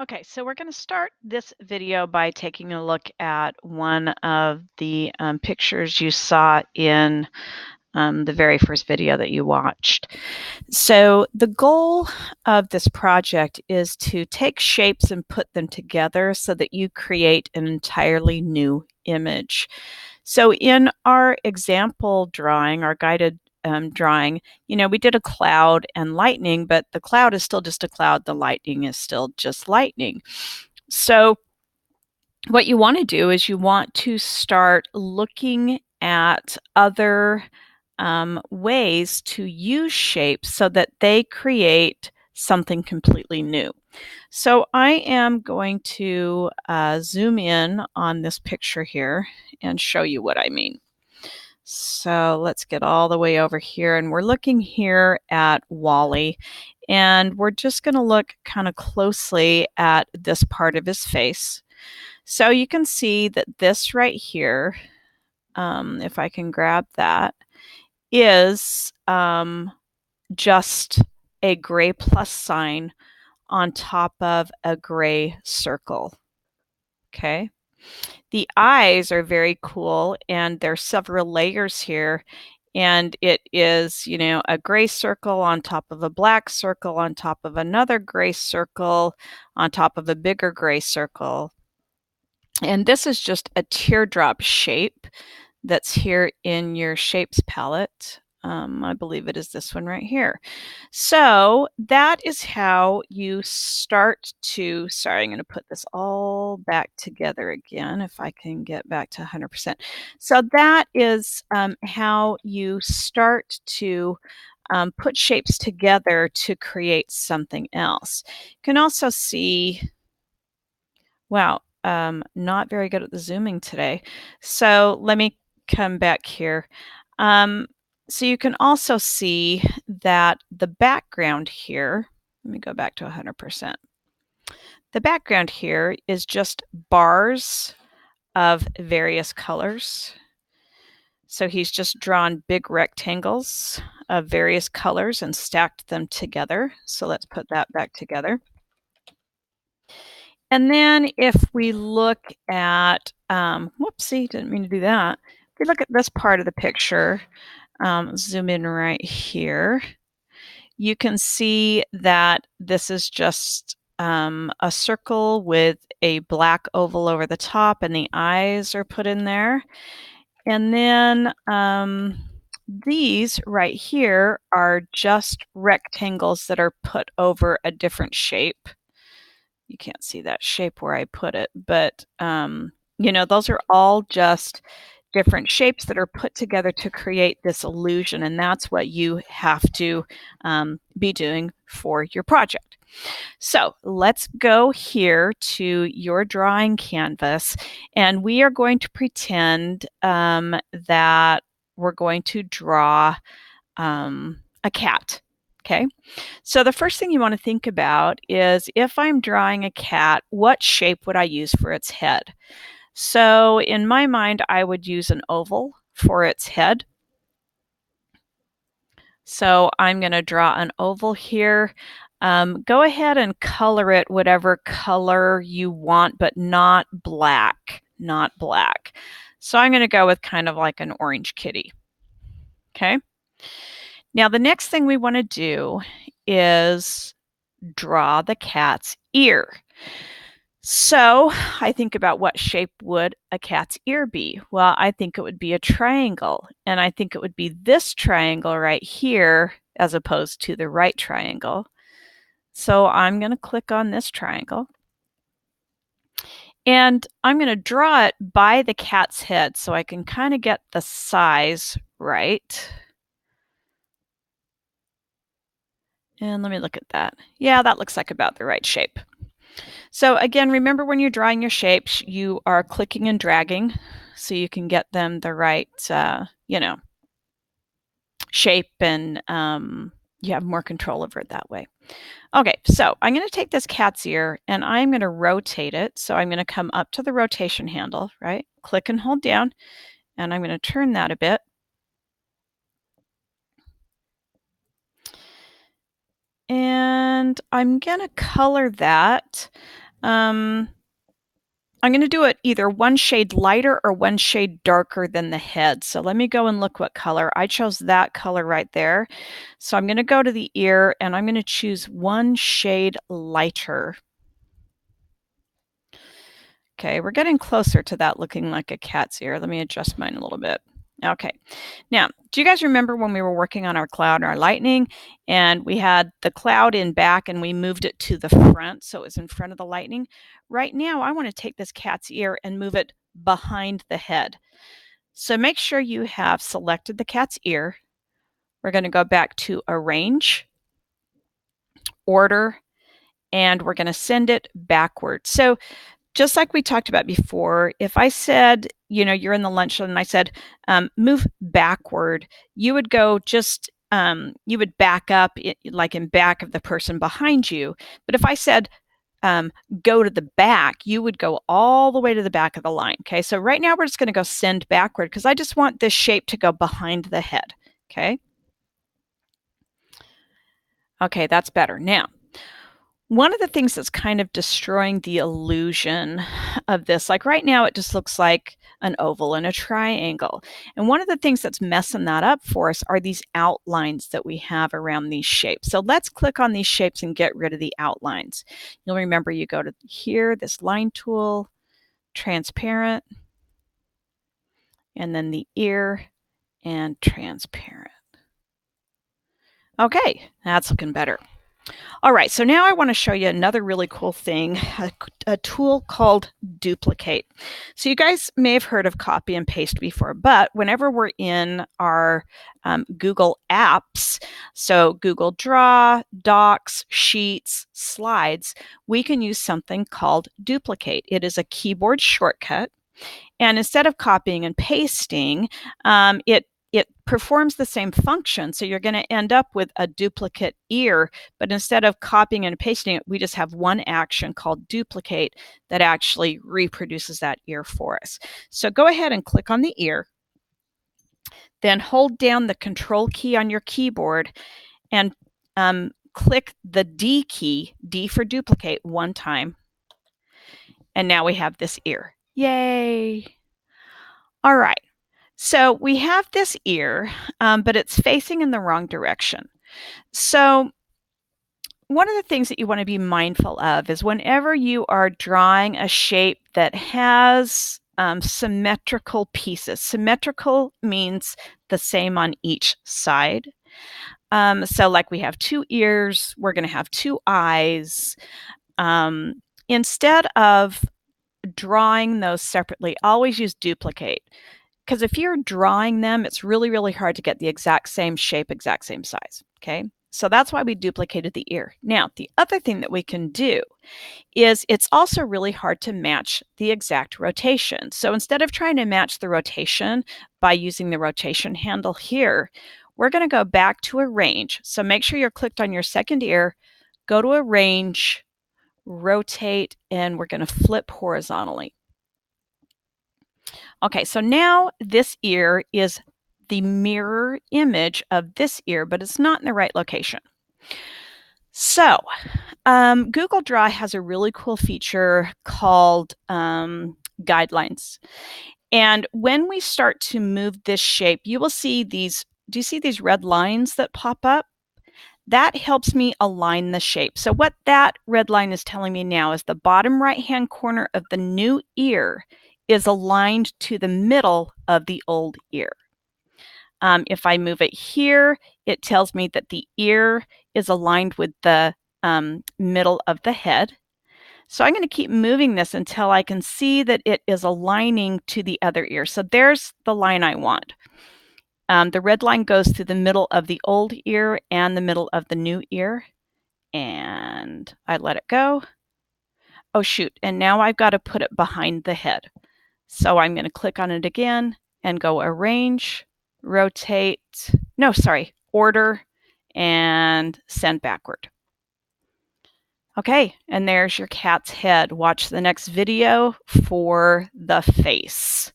Okay, so we're going to start this video by taking a look at one of the pictures you saw in the very first video that you watched. So the goal of this project is to take shapes and put them together so that you create an entirely new image. So in our example drawing, our guided drawing, we did a cloud and lightning, but the cloud is still just a cloud. The lightning is still just lightning. So what you want to do is you want to start looking at other ways to use shapes so that they create something completely new. So I am going to zoom in on this picture here and show you what I mean. So let's get all the way over here, and we're looking here at WALL-E, and we're just going to look kind of closely at this part of his face. So you can see that this right here, if I can grab that, is just a gray plus sign on top of a gray circle. Okay. The eyes are very cool, and there's several layers here. And it is, a gray circle on top of a black circle on top of another gray circle on top of a bigger gray circle. And this is just a teardrop shape that's here in your shapes palette. I believe it is this one right here. So that is how you start to, sorry, I'm going to put this all back together again if I can get back to 100%. So that is how you start to put shapes together to create something else. You can also see, wow, not very good at the zooming today. So let me come back here. So you can also see that the background here, let me go back to 100%. The background here is just bars of various colors. So he's just drawn big rectangles of various colors and stacked them together. So let's put that back together. And then if we look at, whoopsie, didn't mean to do that. If we look at this part of the picture, zoom in right here, you can see that this is just a circle with a black oval over the top, and the eyes are put in there. And then these right here are just rectangles that are put over a different shape. You can't see that shape where I put it, but those are all just different shapes that are put together to create this illusion, and that's what you have to be doing for your project. So let's go here to your drawing canvas, and we are going to pretend that we're going to draw a cat. Okay, so the first thing you want to think about is, if I'm drawing a cat, what shape would I use for its head? So in my mind, I would use an oval for its head. So I'm going to draw an oval here. Go ahead and color it whatever color you want, but not black, not black. So I'm going to go with kind of like an orange kitty. Okay. Now the next thing we want to do is draw the cat's ear. So I think about, what shape would a cat's ear be? Well, I think it would be a triangle, and I think it would be this triangle right here as opposed to the right triangle. So I'm going to click on this triangle, and I'm going to draw it by the cat's head so I can kind of get the size right. And let me look at that. Yeah, that looks like about the right shape. So again, remember, when you're drawing your shapes, you are clicking and dragging so you can get them the right, shape, and you have more control over it that way. Okay, so I'm going to take this cat's ear and I'm going to rotate it. So I'm going to come up to the rotation handle, right? Click and hold down, and I'm going to turn that a bit. And I'm going to color that I'm going to do it either one shade lighter or one shade darker than the head. So let me go and look what color. I chose that color right there. So I'm going to go to the ear and I'm going to choose one shade lighter. Okay, we're getting closer to that looking like a cat's ear. Let me adjust mine a little bit. Okay, now, do you guys remember when we were working on our cloud and our lightning and we had the cloud in back and we moved it to the front so it was in front of the lightning? Right now, I want to take this cat's ear and move it behind the head. So make sure you have selected the cat's ear. We're going to go back to Arrange, Order, and we're going to send it backward. So just like we talked about before, if I said, you know, you're in the lunch and I said, move backward, you would go just, you would back up like in back of the person behind you. But if I said, go to the back, you would go all the way to the back of the line. Okay, so right now we're just going to go send backward because I just want this shape to go behind the head. Okay. Okay, that's better. Now, one of the things that's kind of destroying the illusion of this, like right now, it just looks like an oval and a triangle. And one of the things that's messing that up for us are these outlines that we have around these shapes. So let's click on these shapes and get rid of the outlines. You'll remember you go to here, this line tool, transparent, and then the ear and transparent. Okay, that's looking better. All right, so now I want to show you another really cool thing, a tool called Duplicate. So you guys may have heard of copy and paste before, but whenever we're in our Google Apps, so Google Draw, Docs, Sheets, Slides, we can use something called Duplicate. It is a keyboard shortcut. And instead of copying and pasting, it performs the same function. So you're going to end up with a duplicate ear, but instead of copying and pasting it, we just have one action called duplicate that actually reproduces that ear for us. So go ahead and click on the ear, then hold down the control key on your keyboard and click the D key, D for duplicate, one time. And now we have this ear. Yay! All right. So we have this ear, but it's facing in the wrong direction. So one of the things that you want to be mindful of is whenever you are drawing a shape that has symmetrical pieces. Symmetrical means the same on each side. So like we have two ears, we're going to have two eyes. Instead of drawing those separately, always use duplicate. Because if you're drawing them, it's really, really hard to get the exact same shape, exact same size, okay? So that's why we duplicated the ear. Now, the other thing that we can do is it's also really hard to match the exact rotation. So instead of trying to match the rotation by using the rotation handle here, we're going to go back to Arrange. So make sure you're clicked on your second ear, go to Arrange, rotate, and we're going to flip horizontally. Okay, so now this ear is the mirror image of this ear, but it's not in the right location. So Google Draw has a really cool feature called guidelines. And when we start to move this shape, you will see these, do you see these red lines that pop up? That helps me align the shape. So what that red line is telling me now is the bottom right-hand corner of the new ear is aligned to the middle of the old ear. If I move it here, it tells me that the ear is aligned with the middle of the head. So I'm going to keep moving this until I can see that it is aligning to the other ear. So there's the line I want. The red line goes through the middle of the old ear and the middle of the new ear. And I let it go. Oh, shoot. And now I've got to put it behind the head. So I'm going to click on it again and go Arrange, Rotate, no, sorry, Order, and Send Backward. Okay, and there's your cat's head. Watch the next video for the face.